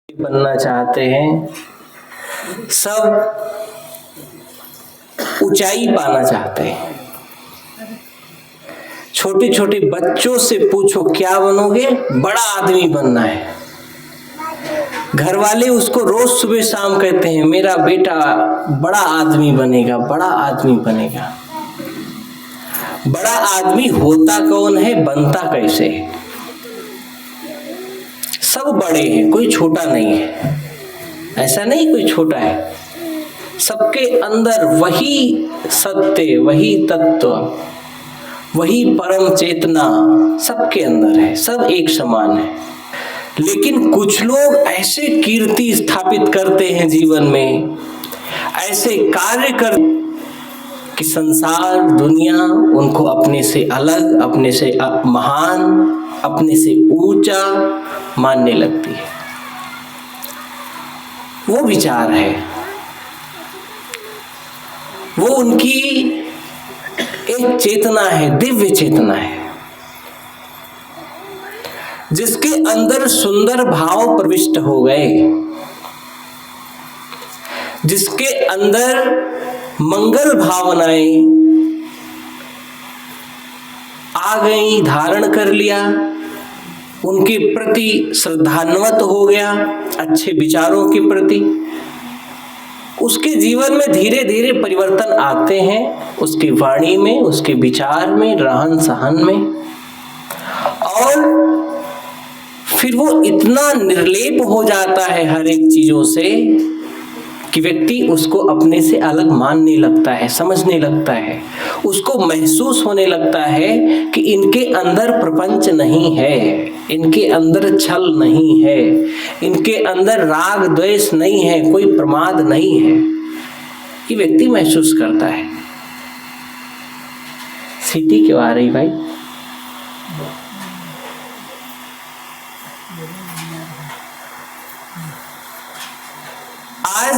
बनना चाहते हैं, सब ऊंचाई पाना चाहते हैं। छोटे छोटे बच्चों से पूछो क्या बनोगे, बड़ा आदमी बनना है। घर वाले उसको रोज सुबह शाम कहते हैं मेरा बेटा बड़ा आदमी बनेगा, बड़ा आदमी बनेगा। बड़ा आदमी होता कौन है, बनता कैसे है? सब बड़े हैं, कोई छोटा नहीं है। ऐसा नहीं कोई छोटा है, सबके अंदर वही सत्य, वही तत्व, वही परम चेतना सबके अंदर है, सब एक समान है। लेकिन कुछ लोग ऐसे कीर्ति स्थापित करते हैं जीवन में, ऐसे कार्य कर कि संसार दुनिया उनको अपने से अलग, अपने से महान, अपने से ऊंचा मानने लगती है। वो विचार है, वो उनकी एक चेतना है, दिव्य चेतना है, जिसके अंदर सुंदर भाव प्रविष्ट हो गए, जिसके अंदर मंगल भावनाएं आ गई, धारण कर लिया, उनके प्रति श्रद्धान्वित हो गया, अच्छे विचारों के प्रति। उसके जीवन में धीरे धीरे परिवर्तन आते हैं, उसकी वाणी में, उसके विचार में, रहन सहन में। और फिर वो इतना निर्लेप हो जाता है हर एक चीजों से कि व्यक्ति उसको अपने से अलग मानने लगता है, समझने लगता है। उसको महसूस होने लगता है कि इनके अंदर प्रपंच नहीं है, इनके अंदर छल नहीं है, इनके अंदर राग द्वेष नहीं है, कोई प्रमाद नहीं है। ये व्यक्ति महसूस करता है। सीटी क्यों आ रही भाई? आज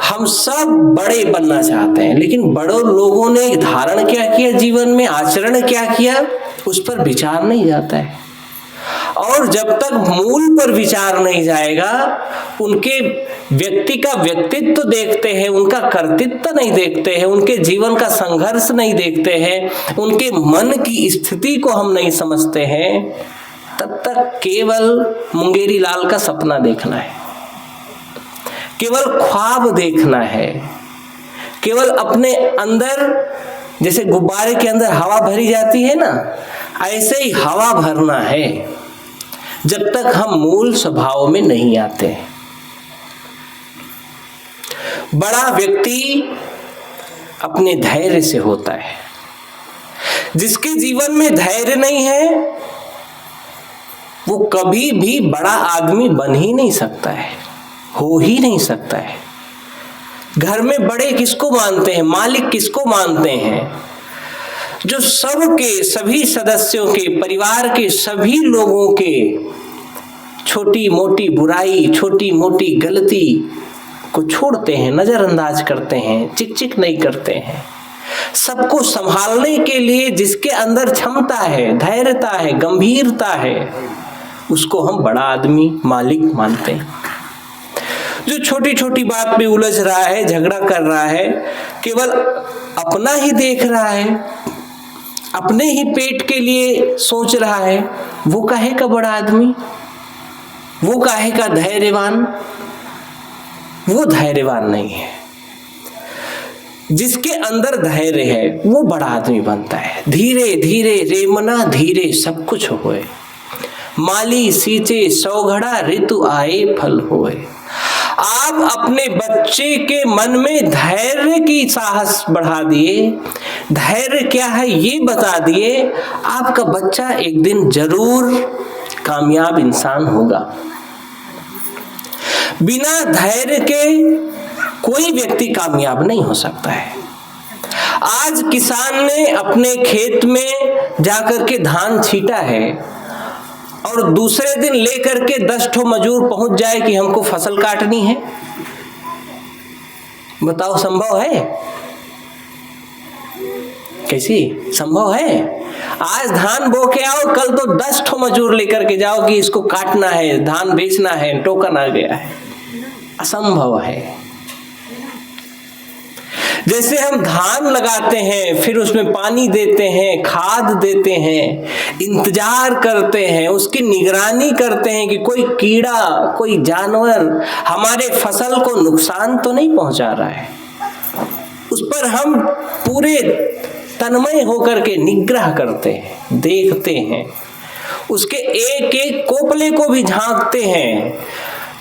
हम सब बड़े बनना चाहते हैं, लेकिन बड़ों लोगों ने धारण क्या किया जीवन में, आचरण क्या किया, उस पर विचार नहीं जाता है। और जब तक मूल पर विचार नहीं जाएगा, उनके व्यक्ति का व्यक्तित्व देखते हैं, उनका कर्तृत्व नहीं देखते हैं, उनके जीवन का संघर्ष नहीं देखते हैं, उनके मन की स्थिति को हम नहीं समझते हैं, तब तक केवल मुंगेरी लाल का सपना देखना है, केवल ख्वाब देखना है, केवल अपने अंदर जैसे गुब्बारे के अंदर हवा भरी जाती है ना, ऐसे ही हवा भरना है, जब तक हम मूल स्वभाव में नहीं आते। बड़ा व्यक्ति अपने धैर्य से होता है। जिसके जीवन में धैर्य नहीं है, वो कभी भी बड़ा आदमी बन ही नहीं सकता है, हो ही नहीं सकता है। घर में बड़े किसको मानते हैं, मालिक किसको मानते हैं? जो सबके, सभी सदस्यों के, परिवार के सभी लोगों के छोटी मोटी बुराई, छोटी मोटी गलती को छोड़ते हैं, नजरअंदाज करते हैं, चिक चिक नहीं करते हैं। सबको संभालने के लिए जिसके अंदर क्षमता है, धैर्यता है, गंभीरता है, उसको हम बड़ा आदमी, मालिक मानते हैं। जो छोटी छोटी बात पे उलझ रहा है, झगड़ा कर रहा है, केवल अपना ही देख रहा है, अपने ही पेट के लिए सोच रहा है, वो काहे का बड़ा आदमी, वो काहे का धैर्यवान? वो धैर्यवान नहीं है। जिसके अंदर धैर्य है वो बड़ा आदमी बनता है। धीरे धीरे रेमना धीरे सब कुछ होए, माली सींचे सौघड़ा ऋतु आए फल होए। आप अपने बच्चे के मन में धैर्य की साहस बढ़ा दिए, धैर्य क्या है ये बता दिए, आपका बच्चा एक दिन जरूर कामयाब इंसान होगा। बिना धैर्य के कोई व्यक्ति कामयाब नहीं हो सकता है। आज किसान ने अपने खेत में जाकर के धान छीटा है और दूसरे दिन लेकर के 10 ठो मजूर पहुंच जाए कि हमको फसल काटनी है। बताओ संभव है? कैसी संभव है? आज धान बो के आओ, कल तो 10 ठो मजदूर लेकर के जाओ कि इसको काटना है, धान बेचना है, टोकन आ गया है। असंभव है। जैसे हम धान लगाते हैं, फिर उसमें पानी देते हैं, खाद देते हैं, इंतजार करते हैं, उसकी निगरानी करते हैं कि कोई कीड़ा, कोई जानवर हमारे फसल को नुकसान तो नहीं पहुंचा रहा है, उस पर हम पूरे तन्मय होकर के निग्रह करते हैं, देखते हैं, उसके एक एक कोपले को भी झांकते हैं।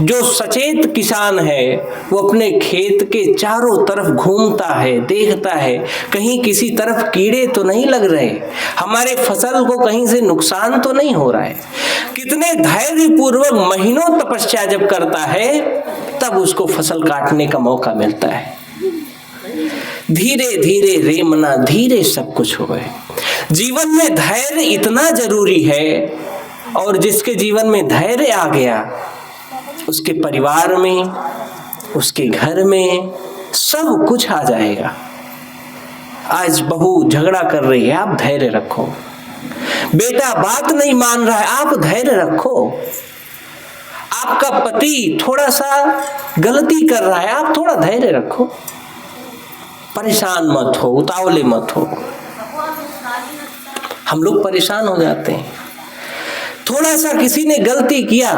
जो सचेत किसान है वो अपने खेत के चारों तरफ घूमता है, देखता है कहीं किसी तरफ कीड़े तो नहीं लग रहे, हमारे फसल को कहीं से नुकसान तो नहीं हो रहा है। कितने धैर्यपूर्वक महीनों तपस्या जब करता है तब उसको फसल काटने का मौका मिलता है। धीरे धीरे रेमना, धीरे सब कुछ हो गए। जीवन में धैर्य इतना जरूरी है, और जिसके जीवन में धैर्य आ गया उसके परिवार में, उसके घर में सब कुछ आ जाएगा। आज बहू झगड़ा कर रही है, आप धैर्य रखो। बेटा बात नहीं मान रहा है, आप धैर्य रखो। आपका पति थोड़ा सा गलती कर रहा है, आप थोड़ा धैर्य रखो। परेशान मत हो, उतावले मत हो। हम लोग परेशान हो जाते हैं। थोड़ा सा किसी ने गलती किया,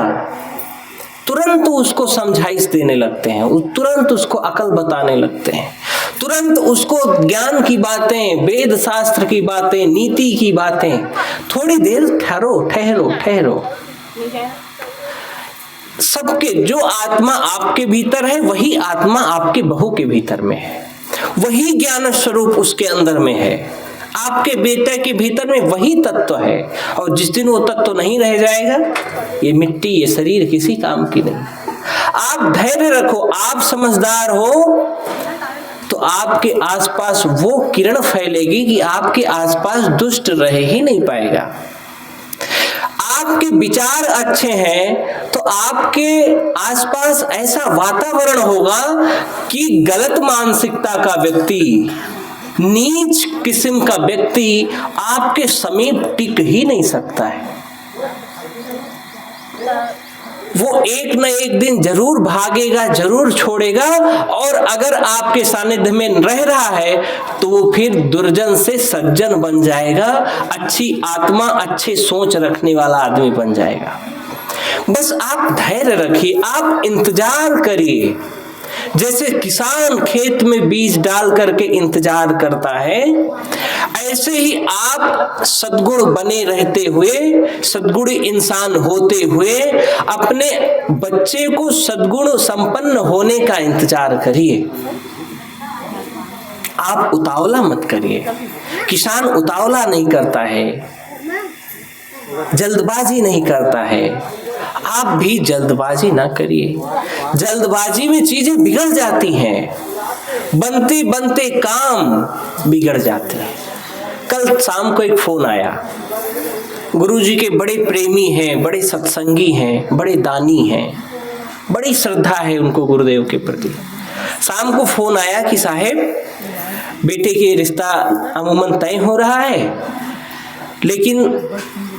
तुरंत उसको समझाइश देने लगते हैं, तुरंत उसको अकल बताने लगते हैं, तुरंत उसको ज्ञान की बातें, वेद शास्त्र की बातें, नीति की बातें। थोड़ी देर ठहरो, ठहरो, ठहरो। सबके जो आत्मा आपके भीतर है वही आत्मा आपके बहू के भीतर में है, वही ज्ञान स्वरूप उसके अंदर में है। आपके बेटे के भीतर में वही तत्व है, और जिस दिन वो तत्व नहीं रह जाएगा, ये मिट्टी, ये शरीर किसी काम की नहीं। आप धैर्य रखो, आप समझदार हो तो आपके आसपास वो किरण फैलेगी कि आपके आसपास दुष्ट रह ही नहीं पाएगा। आपके विचार अच्छे हैं तो आपके आसपास ऐसा वातावरण होगा कि गलत मानसिकता का व्यक्ति, नीच किस्म का व्यक्ति आपके समीप टिक ही नहीं सकता है। वो एक न एक दिन जरूर भागेगा, जरूर छोड़ेगा, और अगर आपके सानिध्य में रह रहा है तो वो फिर दुर्जन से सज्जन बन जाएगा, अच्छी आत्मा, अच्छे सोच रखने वाला आदमी बन जाएगा। बस आप धैर्य रखिए, आप इंतजार करिए। जैसे किसान खेत में बीज डाल करके इंतजार करता है, ऐसे ही आप सद्गुण बने रहते हुए, सद्गुण इंसान होते हुए अपने बच्चे को सद्गुण संपन्न होने का इंतजार करिए। आप उतावला मत करिए। किसान उतावला नहीं करता है, जल्दबाजी नहीं करता है। आप भी जल्दबाजी ना करिए। जल्दबाजी में चीजें बिगड़ जाती हैं, बनते बनते काम बिगड़ जाते हैं। कल शाम को एक फोन आया, गुरुजी के बड़े प्रेमी हैं, बड़े सत्संगी हैं, बड़े दानी हैं, बड़ी श्रद्धा है उनको गुरुदेव के प्रति। शाम को फोन आया कि साहेब बेटे के रिश्ता अमूमन तय हो रहा है, लेकिन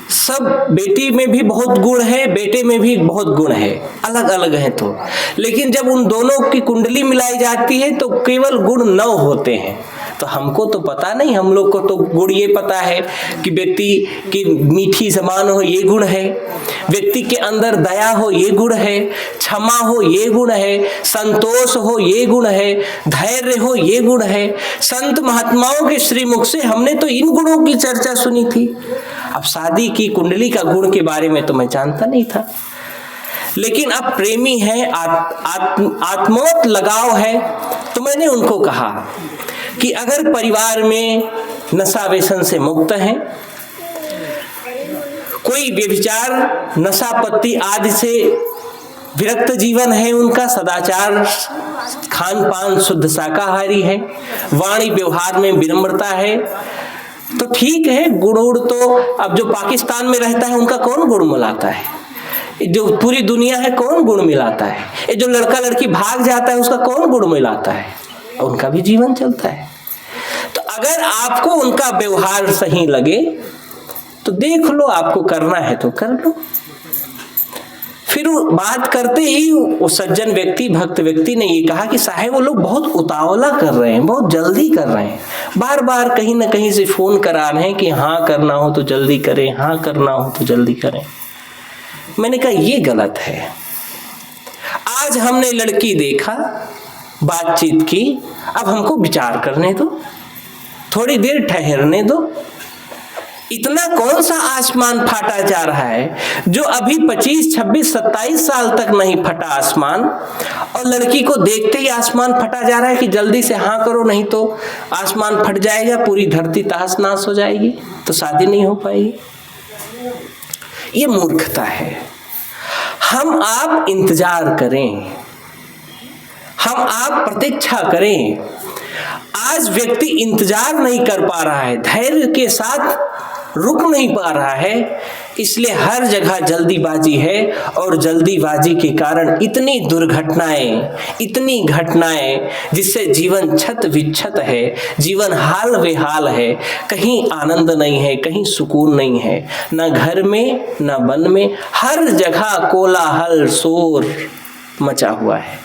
सब बेटी में भी बहुत गुण है, बेटे में भी बहुत गुण है, अलग अलग है तो, लेकिन जब उन दोनों की कुंडली मिलाई जाती है तो केवल गुण 9 होते हैं। तो हमको तो पता नहीं, हम लोग को तो गुण ये पता है कि व्यक्ति की मीठी जबान हो ये गुण है, व्यक्ति के अंदर दया हो ये गुण है, क्षमा हो ये गुण है, संतोष हो ये गुण है, धैर्य हो ये गुण है। संत महात्माओं के श्रीमुख से हमने तो इन गुणों की चर्चा सुनी थी। अब शादी की कुंडली का गुण के बारे में तो मैं जानता नहीं था, लेकिन अब प्रेमी है, आत्मोत लगाव है, तो मैंने उनको कहा कि अगर परिवार में नशा व्यसन से मुक्त है, कोई व्यभिचार, नशा पत्ती आदि से विरक्त जीवन है उनका, सदाचार, खान पान शुद्ध शाकाहारी है, वाणी व्यवहार में विनम्रता है, तो ठीक है। गुण तो अब जो पाकिस्तान में रहता है उनका कौन गुण मिलाता है, जो पूरी दुनिया है कौन गुण मिलाता है, ये जो लड़का लड़की भाग जाता है उसका कौन गुण मिलाता है, उनका भी जीवन चलता है। तो अगर आपको उनका व्यवहार सही लगे तो देख लो, आपको करना है तो कर लो। फिर बात करते ही वो सज्जन व्यक्ति, भक्त व्यक्ति ने ये कहा कि साहब वो लोग बहुत उतावला कर रहे हैं, बहुत जल्दी कर रहे हैं, बार बार कहीं ना कहीं से फोन करा रहे हैं कि हाँ करना हो तो जल्दी करें, हाँ करना हो तो जल्दी करें। मैंने कहा ये गलत है। आज हमने लड़की देखा, बातचीत की, अब हमको विचार करने दो, थोड़ी देर ठहरने दो। इतना कौन सा आसमान फाटा जा रहा है जो अभी 25, 26, 27 साल तक नहीं फटा आसमान, और लड़की को देखते ही आसमान फटा जा रहा है कि जल्दी से हाँ करो नहीं तो आसमान फट जाएगा, पूरी धरती तहस नहस हो जाएगी, तो शादी नहीं हो पाएगी। ये मूर्खता है। हम आप इंतजार करें, हम आप प्रतीक्षा करें। आज व्यक्ति इंतजार नहीं कर पा रहा है, धैर्य के साथ रुक नहीं पा रहा है, इसलिए हर जगह जल्दीबाजी है, और जल्दीबाजी के कारण इतनी दुर्घटनाएं, इतनी घटनाएं जिससे जीवन छत विच्छत है, जीवन हाल बेहाल है, कहीं आनंद नहीं है, कहीं सुकून नहीं है, ना घर में ना वन में, हर जगह कोलाहल शोर मचा हुआ है।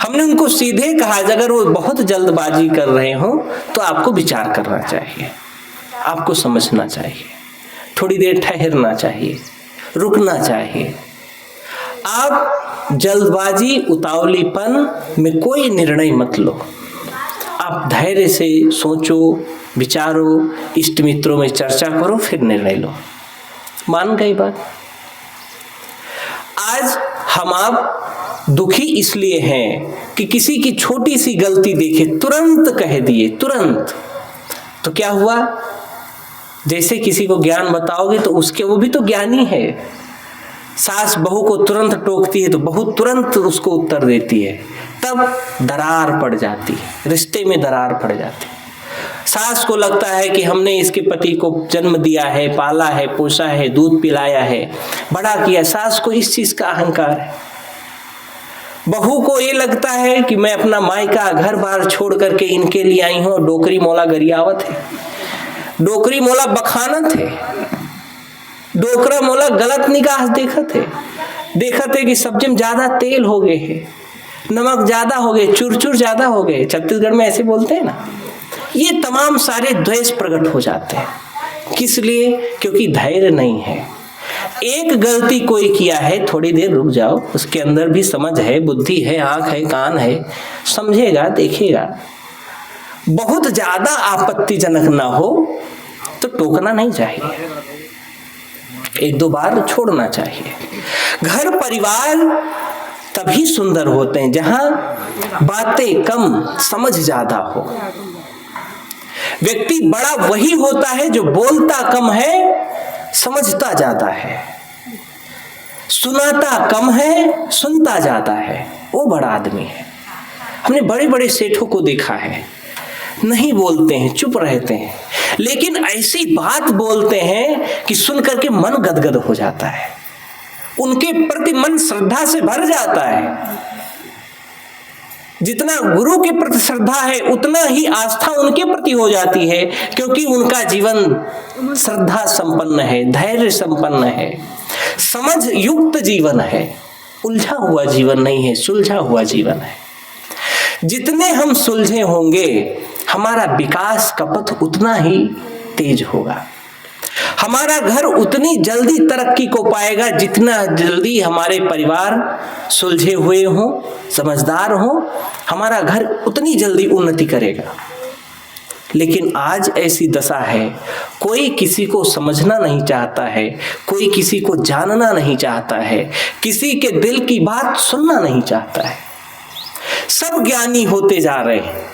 हमने उनको सीधे कहा अगर वो बहुत जल्दबाजी कर रहे हो तो आपको विचार करना चाहिए, आपको समझना चाहिए, थोड़ी देर ठहरना चाहिए, रुकना चाहिए। आप जल्दबाजी, उतावलीपन में कोई निर्णय मत लो। आप धैर्य से सोचो, विचारो, इष्ट मित्रों में चर्चा करो, फिर निर्णय लो। मान गई बात? आज हम आप दुखी इसलिए हैं कि किसी की छोटी सी गलती देखे तुरंत कह दिए, तुरंत। तो क्या हुआ? जैसे किसी को ज्ञान बताओगे तो उसके, वो भी तो ज्ञानी है। सास बहू को तुरंत टोकती है तो बहू तुरंत उसको उत्तर देती है, तब दरार पड़ जाती है, रिश्ते में दरार पड़ जाती है। सास को लगता है कि हमने इसके पति को जन्म दिया है, पाला है, पोसा है, दूध पिलाया है, बड़ा किया। सास को इस चीज का अहंकार है। बहू को ये लगता है कि मैं अपना मायका घर बार छोड़ करके इनके लिए आई हूं, डोकरी मोला गरियावत है, डोकरी मोला बखानत है, डोकरा मोला गलत निगाह देखत है कि सब्जी में ज्यादा तेल हो गए है, नमक ज्यादा हो गए, चुरचुर ज्यादा हो गए, छत्तीसगढ़ में ऐसे बोलते हैं ना। ये तमाम सारे द्वेष प्रकट हो जाते हैं। किस लिए? क्योंकि धैर्य नहीं है। एक गलती कोई किया है, थोड़ी देर रुक जाओ, उसके अंदर भी समझ है, बुद्धि है, आंख है, कान है, समझेगा, देखेगा। बहुत ज्यादा आपत्तिजनक ना हो तो टोकना नहीं चाहिए, एक दो बार छोड़ना चाहिए। घर परिवार तभी सुंदर होते हैं जहां बातें कम, समझ ज्यादा हो। व्यक्ति बड़ा वही होता है जो बोलता कम है, समझता ज्यादा है, सुनाता कम है, सुनता ज्यादा है, वो बड़ा आदमी है। हमने बड़े बड़े सेठों को देखा है, नहीं बोलते हैं, चुप रहते हैं, लेकिन ऐसी बात बोलते हैं कि सुन करके मन गदगद हो जाता है, उनके प्रति मन श्रद्धा से भर जाता है। जितना गुरु के प्रति श्रद्धा है उतना ही आस्था उनके प्रति हो जाती है, क्योंकि उनका जीवन श्रद्धा संपन्न है, धैर्य संपन्न है, समझ युक्त जीवन है, उलझा हुआ जीवन नहीं है, सुलझा हुआ जीवन है। जितने हम सुलझे होंगे हमारा विकास का पथ उतना ही तेज होगा, हमारा घर उतनी जल्दी तरक्की को पाएगा जितना जल्दी हमारे परिवार सुलझे हुए हों, समझदार हों, हमारा घर उतनी जल्दी उन्नति करेगा। लेकिन आज ऐसी दशा है, कोई किसी को समझना नहीं चाहता है, कोई किसी को जानना नहीं चाहता है, किसी के दिल की बात सुनना नहीं चाहता है। सब ज्ञानी होते जा रहे हैं,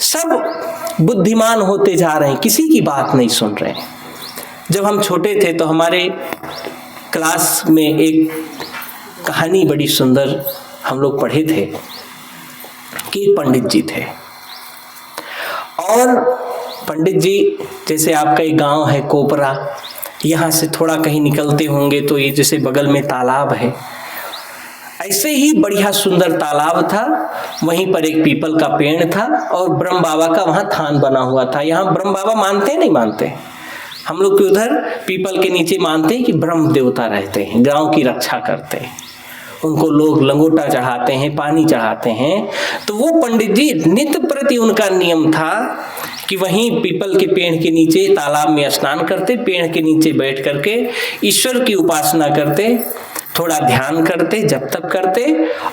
सब बुद्धिमान होते जा रहे हैं, किसी की बात नहीं सुन रहे हैं। जब हम छोटे थे तो हमारे क्लास में एक कहानी बड़ी सुंदर हम लोग पढ़े थे कि पंडित जी थे, और पंडित जी, जैसे आपका एक गांव है कोपरा, यहाँ से थोड़ा कहीं निकलते होंगे तो ये जैसे बगल में तालाब है, ऐसे ही बढ़िया सुंदर तालाब था, वहीं पर एक पीपल का पेड़ था और ब्रह्म बाबा का वहां थान बना हुआ था। यहाँ ब्रह्म बाबा मानते हैं नहीं मानते? हम लोग के उधर पीपल के नीचे मानते हैं कि ब्रह्म देवता रहते हैं, गांव की रक्षा करते हैं, उनको लोग लंगोटा चढ़ाते हैं, पानी चढ़ाते हैं। तो वो पंडित जी नित्य प्रति उनका नियम था कि वहीं पीपल के पेड़ के नीचे तालाब में स्नान करते, पेड़ के नीचे बैठ करके ईश्वर की उपासना करते, थोड़ा ध्यान करते, जप तप करते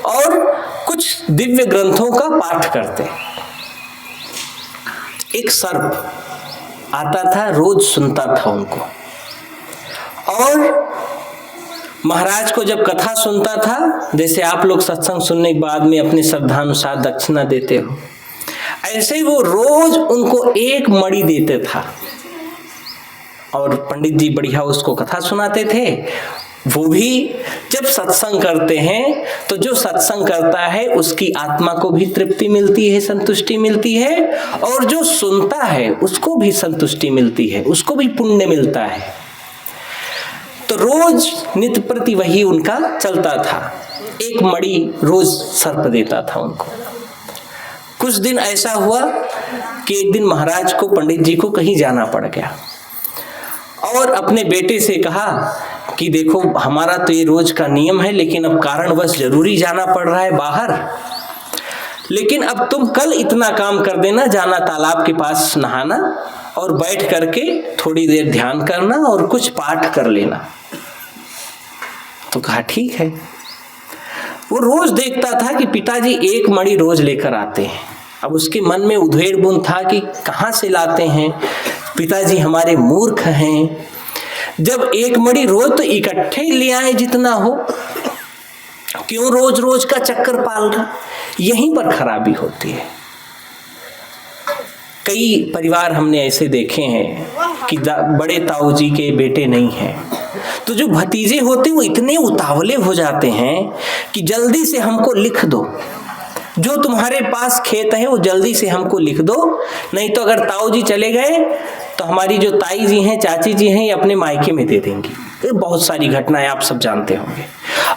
और कुछ दिव्य ग्रंथों का पाठ करते। एक सर्प आता था, रोज सुनता था उनको, और महाराज को जब कथा सुनता था, जैसे आप लोग सत्संग सुनने के बाद में अपने श्रद्धानुसार दक्षिणा देते हो, ऐसे ही वो रोज उनको एक मणि देते था। और पंडित जी बढ़िया उसको कथा सुनाते थे। वो भी जब सत्संग करते हैं तो जो सत्संग करता है उसकी आत्मा को भी तृप्ति मिलती है, संतुष्टि मिलती है, और जो सुनता है उसको भी संतुष्टि मिलती है, उसको भी पुण्य मिलता है। तो रोज नित्य प्रति वही उनका चलता था, एक मणि रोज सर्प देता था उनको। कुछ दिन ऐसा हुआ कि एक दिन महाराज को, पंडित जी को कहीं जाना पड़ गया और अपने बेटे से कहा कि देखो हमारा तो ये रोज का नियम है, लेकिन अब कारणवश जरूरी जाना पड़ रहा है बाहर, लेकिन अब तुम कल इतना काम कर देना, जाना तालाब के पास नहाना और बैठ करके थोड़ी देर ध्यान करना और कुछ पाठ कर लेना। तो कहा ठीक है। वो रोज देखता था कि पिताजी एक मणि रोज लेकर आते हैं। अब उसके मन में उधेड़ बुन था कि कहाँ से लाते हैं, पिताजी हमारे मूर्ख हैं, जब एक मणि रोज तो इकट्ठे ले आए जितना हो, क्यों रोज रोज का चक्कर पालना। यहीं पर खराबी होती है। कई परिवार हमने ऐसे देखे हैं कि बड़े ताऊ जी के बेटे नहीं हैं, तो जो भतीजे होते वो इतने उतावले हो जाते हैं कि जल्दी से हमको लिख दो, जो तुम्हारे पास खेत है वो जल्दी से हमको लिख दो, नहीं तो अगर ताऊ जी चले गए तो हमारी जो ताई जी हैं, चाची जी हैं, ये अपने मायके में दे देंगी। ये बहुत सारी घटनाएं आप सब जानते होंगे।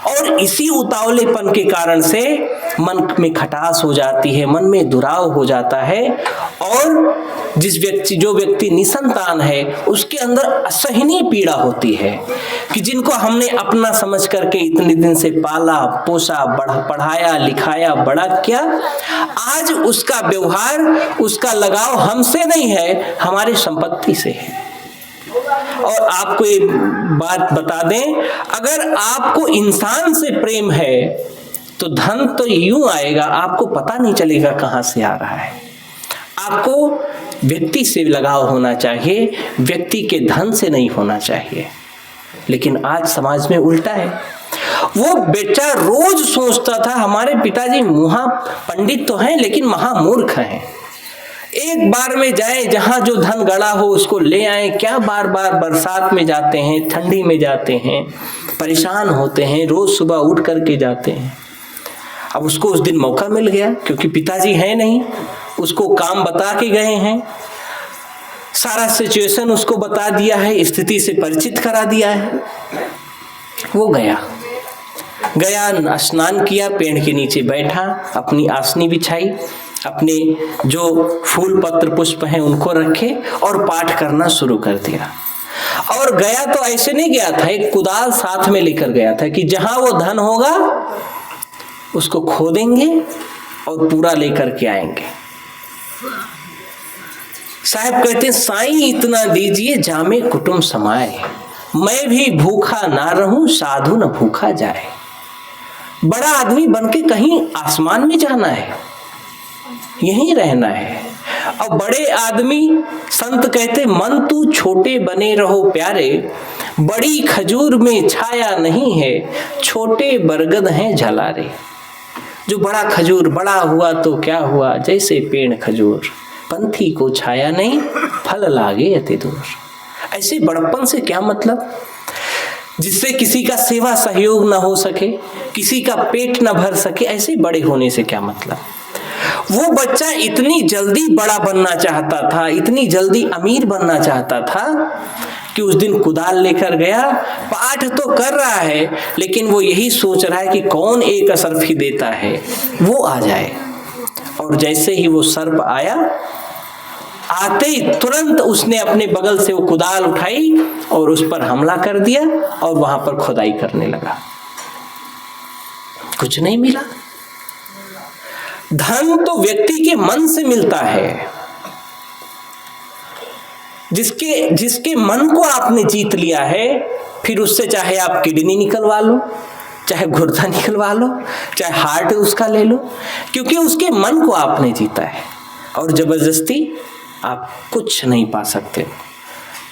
और इसी उतावलेपन के कारण से मन में खटास हो जाती है, मन में दुराव हो जाता है, और जो व्यक्ति निसंतान है उसके अंदर असहनीय पीड़ा होती है कि जिनको हमने अपना समझ करके इतने दिन से पाला पोसा, पढ़ाया लिखाया, बड़ा किया, आज उसका व्यवहार, उसका लगाव हमसे नहीं है, हमारी संपत्ति से है। और आपको एक बात बता दें, अगर आपको इंसान से प्रेम है तो धन तो यूं आएगा, आपको पता नहीं चलेगा कहां से आ रहा है। आपको व्यक्ति से लगाव होना चाहिए, व्यक्ति के धन से नहीं होना चाहिए। लेकिन आज समाज में उल्टा है। वो बेटा रोज सोचता था हमारे पिताजी मुहा पंडित तो हैं लेकिन महामूर्ख हैं, एक बार में जाए जहां जो धन गड़ा हो उसको ले आए, क्या बार बार बरसात में जाते हैं, ठंडी में जाते हैं, परेशान होते हैं, रोज सुबह उठ करके जाते हैं। अब उसको उस दिन मौका मिल गया क्योंकि पिताजी है नहीं, उसको काम बता के गए हैं, सारा सिचुएशन उसको बता दिया है, स्थिति से परिचित करा दिया है। वो गया स्नान किया, पेड़ के नीचे बैठा, अपनी आसनी बिछाई, अपने जो फूल पत्र पुष्प हैं उनको रखे और पाठ करना शुरू कर दिया। और गया तो ऐसे नहीं गया था, एक कुदाल साथ में लेकर गया था कि जहां वो धन होगा उसको खोदेंगे और पूरा लेकर के आएंगे। साहब कहते हैं, साईं इतना दीजिए जामे कुटुंब समाए, मैं भी भूखा ना रहूं साधु न भूखा जाए। बड़ा आदमी बनके कहीं आसमान में जाना है, यहीं रहना है। और बड़े आदमी, संत कहते, मन तू छोटे बने रहो प्यारे, बड़ी खजूर में छाया नहीं है, छोटे बरगद हैं झलारे। जो बड़ा खजूर बड़ा हुआ तो क्या हुआ, जैसे पेड़ खजूर, पंथी को छाया नहीं, फल लागे अति दूर। ऐसे बड़प्पन से क्या मतलब, जिससे किसी का सेवा सहयोग ना हो सके, किसी का पेट ना भर सके, ऐसे बड़े होने से क्या मतलब। वो बच्चा इतनी जल्दी बड़ा बनना चाहता था, इतनी जल्दी अमीर बनना चाहता था कि उस दिन कुदाल लेकर गया, पाठ तो कर रहा है लेकिन वो यही सोच रहा है कि कौन एक असरफी देता है वो आ जाए। और जैसे ही वो सर्प आया, आते ही तुरंत उसने अपने बगल से वो कुदाल उठाई और उस पर हमला कर दिया और वहां पर खुदाई करने लगा। कुछ नहीं मिला। धन तो व्यक्ति के मन से मिलता है। जिसके मन को आपने जीत लिया है, फिर उससे चाहे आप किडनी निकलवा लो, चाहे गुर्दा निकलवा लो, चाहे हार्ट उसका ले लो, क्योंकि उसके मन को आपने जीता है। और जबरदस्ती आप कुछ नहीं पा सकते।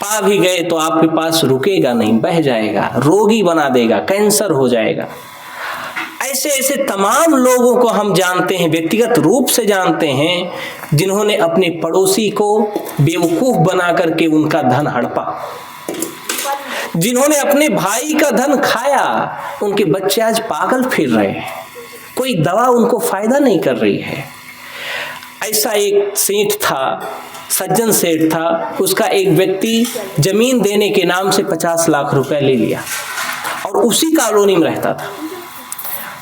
पा भी गए तो आपके पास रुकेगा नहीं, बह जाएगा, रोगी बना देगा, कैंसर हो जाएगा। ऐसे ऐसे तमाम लोगों को हम जानते हैं, व्यक्तिगत रूप से जानते हैं, जिन्होंने अपने पड़ोसी को बेवकूफ बना करके उनका धन हड़पा, जिन्होंने अपने भाई का धन खाया। उनके बच्चे आज पागल फिर रहे हैं, कोई दवा उनको फायदा नहीं कर रही है। ऐसा एक सेठ था, सज्जन सेठ था, उसका एक व्यक्ति जमीन देने के नाम से 50 लाख रुपए ले लिया और उसी कॉलोनी में रहता था।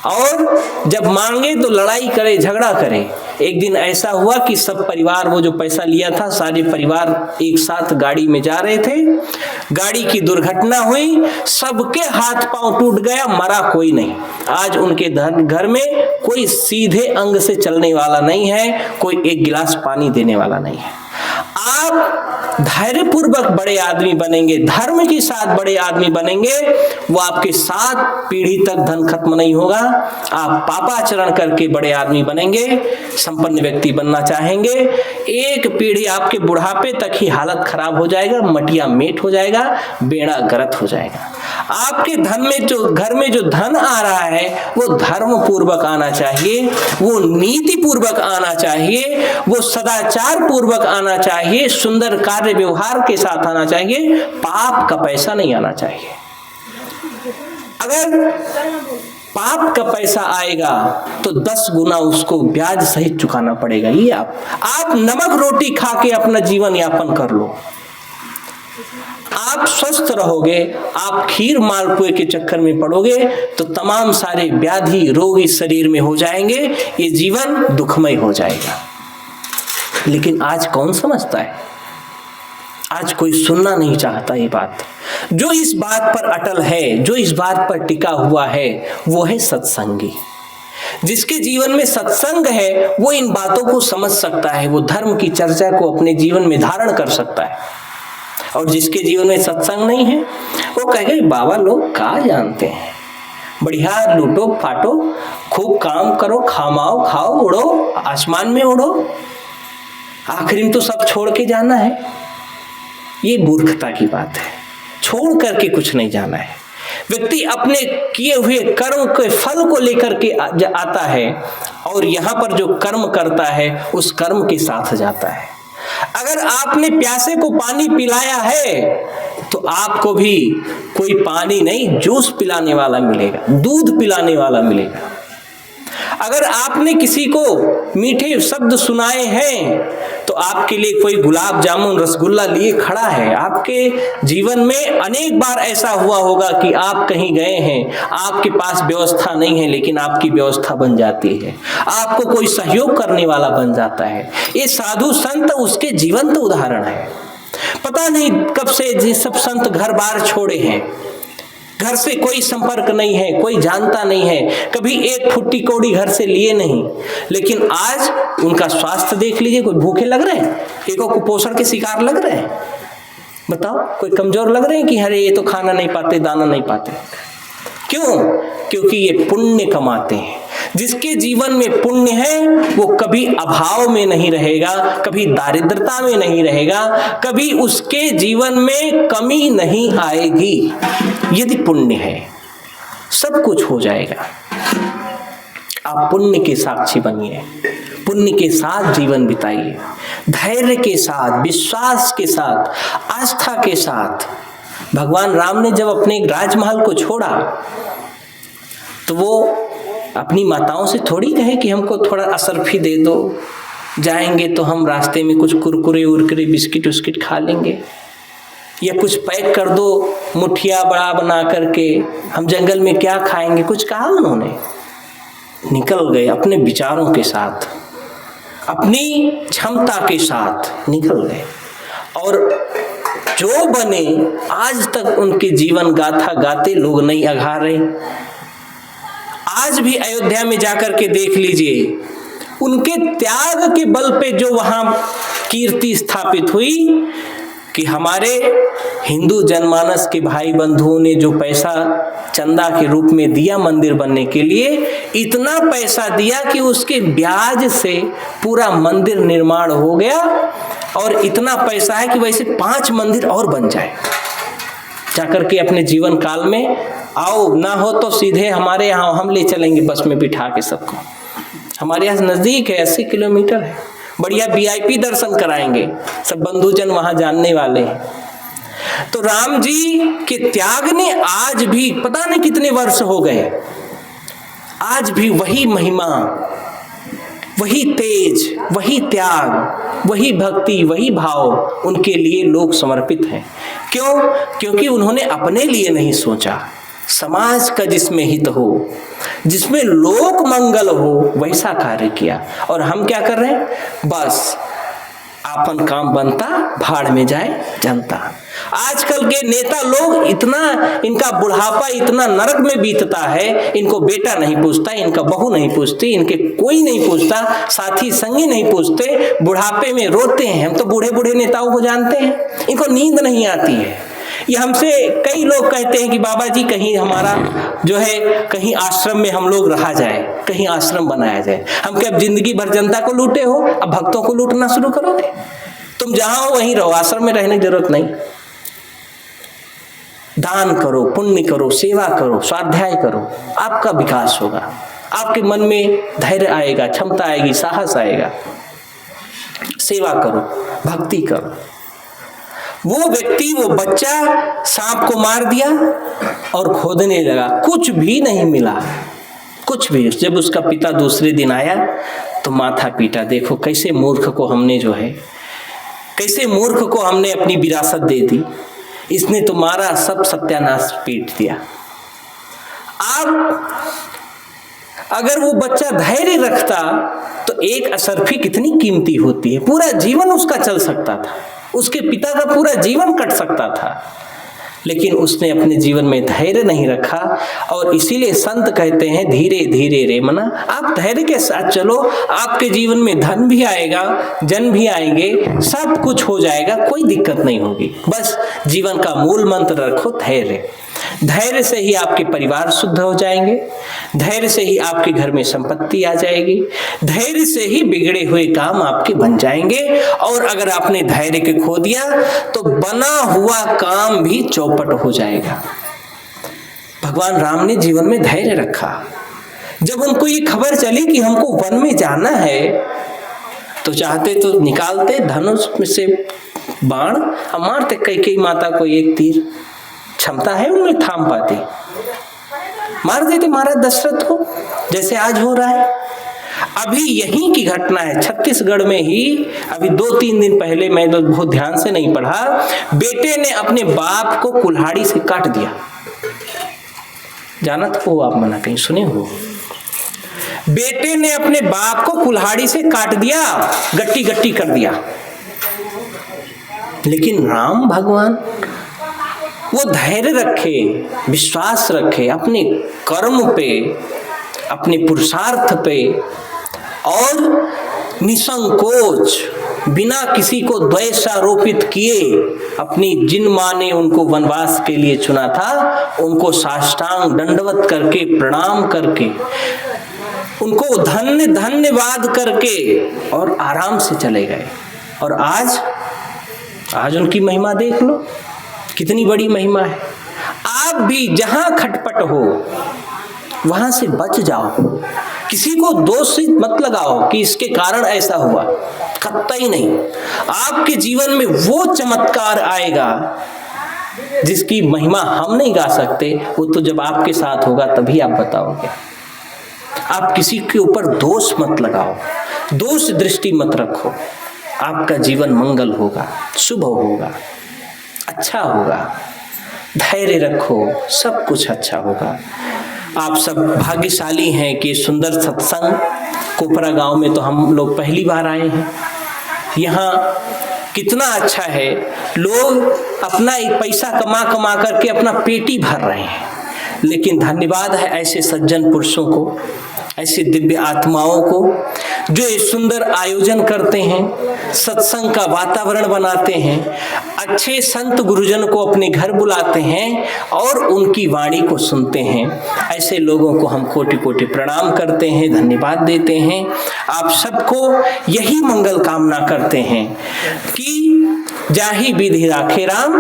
और जब मांगे तो लड़ाई करे, झगड़ा करे। एक दिन ऐसा हुआ कि सब परिवार, वो जो पैसा लिया था, सारे परिवार एक साथ गाड़ी में जा रहे थे, गाड़ी की दुर्घटना हुई, सबके हाथ पांव टूट गया, मरा कोई नहीं। आज उनके घर में कोई सीधे अंग से चलने वाला नहीं है, कोई एक गिलास पानी देने वाला नहीं है। आप धैर्य पूर्वक बड़े आदमी बनेंगे, धर्म के साथ बड़े आदमी बनेंगे, वो आपके 7 पीढ़ी तक धन खत्म नहीं होगा। आप पापाचरण करके बड़े आदमी बनेंगे, संपन्न व्यक्ति बनना चाहेंगे, एक पीढ़ी आपके बुढ़ापे तक ही हालत खराब हो जाएगा, मटिया मेट हो जाएगा, बेड़ा गर्क हो जाएगा। आपके धन में जो, घर में जो धन आ रहा है वो धर्म पूर्वक आना चाहिए, वो नीति पूर्वक आना चाहिए, वो सदाचार पूर्वक आना चाहिए, सुंदर कार्य व्यवहार के साथ आना चाहिए, पाप का पैसा नहीं आना चाहिए। अगर पाप का पैसा आएगा तो 10 गुना उसको ब्याज सहित चुकाना पड़ेगा। ये आप नमक रोटी खा के अपना जीवन यापन कर लो, आप स्वस्थ रहोगे। आप खीर मालपुए के चक्कर में पड़ोगे तो तमाम सारे व्याधि रोग इस शरीर में हो जाएंगे, ये जीवन दुखमय हो जाएगा। लेकिन आज कौन समझता है? आज कोई सुनना नहीं चाहता ये बात। जो इस बात पर अटल है, जो इस बात पर टिका हुआ है, वो है सत्संगी। जिसके जीवन में सत्संग है वो इन बातों को समझ सकता है, वो धर्म की चर्चा को अपने जीवन में धारण कर सकता है। और जिसके जीवन में सत्संग नहीं है वो कहेगा बाबा लोग क्या जानते हैं, बढ़िया लूटो फाटो, खूब काम करो, खामाओ खाओ, उड़ो, आसमान में उड़ो, आखिरी में तो सब छोड़ के जाना है। ये मूर्खता की बात है, छोड़ करके कुछ नहीं जाना है। व्यक्ति अपने किए हुए कर्म के फल को लेकर के आता है और यहाँ पर जो कर्म करता है उस कर्म के साथ जाता है। अगर आपने प्यासे को पानी पिलाया है तो आपको भी कोई पानी नहीं, जूस पिलाने वाला मिलेगा, दूध पिलाने वाला मिलेगा। अगर आपने किसी को मीठे शब्द सुनाए हैं तो आपके लिए कोई गुलाब जामुन रसगुल्ला लिए खड़ा है। आपके जीवन में अनेक बार ऐसा हुआ होगा कि आप कहीं गए हैं, आपके पास व्यवस्था नहीं है लेकिन आपकी व्यवस्था बन जाती है, आपको कोई सहयोग करने वाला बन जाता है। ये साधु संत उसके जीवंत उदाहरण है। पता नहीं कब से ये सब संत घर बार छोड़े हैं, घर से कोई संपर्क नहीं है, कोई जानता नहीं है, कभी एक फुट्टी कौड़ी घर से लिए नहीं, लेकिन आज उनका स्वास्थ्य देख लीजिए। कोई भूखे लग रहे हैं, एक कुपोषण के शिकार लग रहे हैं, बताओ, कोई कमजोर लग रहे हैं कि अरे ये तो खाना नहीं पाते, दाना नहीं पाते। क्यों? क्योंकि ये पुण्य कमाते हैं। जिसके जीवन में पुण्य है वो कभी अभाव में नहीं रहेगा, कभी दारिद्रता में नहीं रहेगा, कभी उसके जीवन में कमी नहीं आएगी। यदि पुण्य है सब कुछ हो जाएगा। आप पुण्य के साक्षी बनिए, पुण्य के साथ जीवन बिताइए, धैर्य के साथ, विश्वास के साथ, आस्था के साथ। भगवान राम ने जब अपने राजमहल को छोड़ा तो वो अपनी माताओं से थोड़ी कहे कि हमको थोड़ा असरफी दे दो, जाएंगे तो हम रास्ते में कुछ कुरकुरे उरकुरे बिस्किट उस्किट खा लेंगे। या कुछ पैक कर दो मुठिया बड़ा बना करके, हम जंगल में क्या खाएंगे, कुछ कहा उन्होंने। निकल गए अपने विचारों के साथ, अपनी क्षमता के साथ निकल गए, और जो बने आज तक उनके जीवन गाथा गाते लोग नहीं अघा रहे। आज भी अयोध्या में जाकर के देख लीजिए, उनके त्याग के बल पे जो वहां कीर्ति स्थापित हुई कि हमारे हिंदू जनमानस के भाई बंधुओं ने जो पैसा चंदा के रूप में दिया मंदिर बनने के लिए, इतना पैसा दिया कि उसके ब्याज से पूरा मंदिर निर्माण हो गया, और इतना पैसा है कि वैसे 5 मंदिर और बन जाए। जाकर के अपने जीवन काल में, आओ ना हो तो सीधे हमारे यहाँ हम ले चलेंगे बस में बिठा के सबको, हमारे यहाँ नजदीक है, 80 किलोमीटर है, बढ़िया VIP दर्शन कराएंगे, सब बंधुजन वहां जानने वाले हैं। तो राम जी के त्याग ने आज भी पता नहीं कितने वर्ष हो गए, आज भी वही महिमा, वही तेज, वही त्याग, वही भक्ति, वही भाव उनके लिए लोग समर्पित हैं। क्यों? क्योंकि उन्होंने अपने लिए नहीं सोचा, समाज का जिसमें हित हो, जिसमें लोक मंगल हो, वैसा कार्य किया। और हम क्या कर रहे हैं? बस आपन काम बनता, भाड़ में जाए जनता। आजकल के नेता लोग इतना, इनका बुढ़ापा इतना नरक में बीतता है, इनको बेटा नहीं पूछता, इनका बहू नहीं पूछती, इनके कोई नहीं पूछता, साथी संगी नहीं पूछते, बुढ़ापे में रोते हैं। हम तो बूढ़े बूढ़े नेताओं को जानते हैं, इनको नींद नहीं आती है। ये हमसे कई लोग कहते हैं कि बाबा जी कहीं हमारा जो है, कहीं आश्रम में हम लोग रहा जाए, कहीं आश्रम बनाया जाए। हम क्या अब जिंदगी भर जनता को लूटे हो, अब भक्तों को लूटना शुरू करोगे? तुम जहां हो वहीं रहो, आश्रम में रहने की जरूरत नहीं। दान करो, पुण्य करो, सेवा करो, स्वाध्याय करो, आपका विकास होगा, आपके मन में धैर्य आएगा, क्षमता आएगी, साहस आएगा। सेवा करो, भक्ति करो। वो व्यक्ति, वो बच्चा सांप को मार दिया और खोदने लगा, कुछ भी नहीं मिला, कुछ भी। जब उसका पिता दूसरे दिन आया तो माथा पीटा, देखो कैसे मूर्ख को हमने जो है, कैसे मूर्ख को हमने अपनी विरासत दे दी, इसने तो मारा, सब सत्यानाश पीट दिया। अब अगर वो बच्चा धैर्य रखता तो एक असरफी कितनी कीमती होती है, पूरा जीवन उसका चल सकता था, उसके पिता का पूरा जीवन कट सकता था। लेकिन उसने अपने जीवन में धैर्य नहीं रखा, और इसीलिए संत कहते हैं धीरे धीरे रे मना। आप धैर्य के साथ चलो, आपके जीवन में धन भी आएगा, जन भी आएंगे, सब कुछ हो जाएगा, कोई दिक्कत नहीं होगी। बस जीवन का मूल मंत्र रखो, धैर्य। धैर्य से ही आपके परिवार शुद्ध हो जाएंगे, धैर्य से ही आपके घर में संपत्ति आ जाएगी, धैर्य से ही बिगड़े हुए काम आपके बन जाएंगे। और अगर आपने धैर्य के खो दिया तो बना हुआ काम भी चौपट हो जाएगा। भगवान राम ने जीवन में धैर्य रखा। जब उनको ये खबर चली कि हमको वन में जाना है, तो चाहते तो निकालते धनुष में से बाण, मारते कैकेयी माता को एक तीर, क्षमता है उनमें, थाम पाते, मार देते महाराज दशरथ को, जैसे आज हो रहा है। अभी यहीं की घटना है, छत्तीसगढ़ में ही अभी 2-3 दिन पहले, मैं तो बहुत ध्यान से नहीं पढ़ा, बेटे ने अपने बाप को कुल्हाड़ी से काट दिया। जाना तो आप मना कहीं सुने हो? बेटे ने अपने बाप को कुल्हाड़ी से काट दिया, गट्टी गट्टी कर दिया। लेकिन राम भगवान वो धैर्य रखे, विश्वास रखे अपने कर्म पे, अपने पुरुषार्थ पे, और निसंकोच, बिना किसी को द्वेष आरोपित किए, अपनी जिन माँ ने उनको वनवास के लिए चुना था, उनको साष्टांग दंडवत करके, प्रणाम करके, उनको धन्यवाद करके, और आराम से चले गए। और आज उनकी महिमा देख लो, कितनी बड़ी महिमा है। आप भी जहां खटपट हो वहां से बच जाओ, किसी को दोष मत लगाओ कि इसके कारण ऐसा हुआ, कतई नहीं। आपके जीवन में वो चमत्कार आएगा जिसकी महिमा हम नहीं गा सकते, वो तो जब आपके साथ होगा तभी आप बताओगे। आप किसी के ऊपर दोष मत लगाओ, दोष दृष्टि मत रखो, आपका जीवन मंगल होगा, शुभ होगा। अच्छा होगा, धैर्य रखो, सब कुछ अच्छा होगा। आप सब भाग्यशाली हैं कि सुंदर सत्संग कोपरा गांव में तो हम लोग पहली बार आए हैं। यहाँ कितना अच्छा है, लोग अपना एक पैसा कमा कमा करके अपना पेटी भर रहे हैं, लेकिन धन्यवाद है ऐसे सज्जन पुरुषों को, ऐसे दिव्य आत्माओं को जो ये सुंदर आयोजन करते हैं, सत्संग का वातावरण बनाते हैं, अच्छे संत गुरुजन को अपने घर बुलाते हैं और उनकी वाणी को सुनते हैं। ऐसे लोगों को हम कोटि कोटि प्रणाम करते हैं, धन्यवाद देते हैं। आप सबको यही मंगल कामना करते हैं कि जाहि विधि राखे राम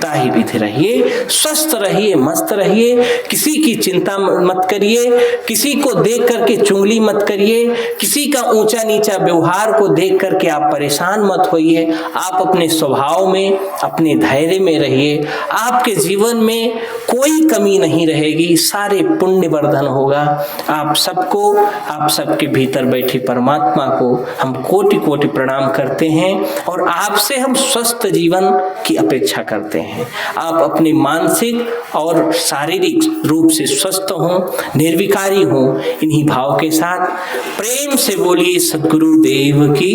ताहि विधि रहिए, स्वस्थ रहिए, मस्त रहिए, किसी की चिंता मत करिए, किसी को देख करके चुगली मत करिए, किसी का ऊंचा नीचा व्यवहार को देख करके आप परेशान मत होइए। आप अपने स्वभाव में, अपने धैर्य में रहिए, आपके जीवन में कोई कमी नहीं रहेगी, सारे पुण्य वर्धन होगा। आप सबको, आप सबके भीतर बैठे परमात्मा को हम कोटि कोटि प्रणाम करते हैं और आपसे हम स्वस्थ जीवन की अपेक्षा करते हैं। आप अपने मानसिक और शारीरिक रूप से स्वस्थ हों, निर्विकारी हों। इन्हीं भाव के साथ प्रेम से बोलिए सद्गुरु देव की।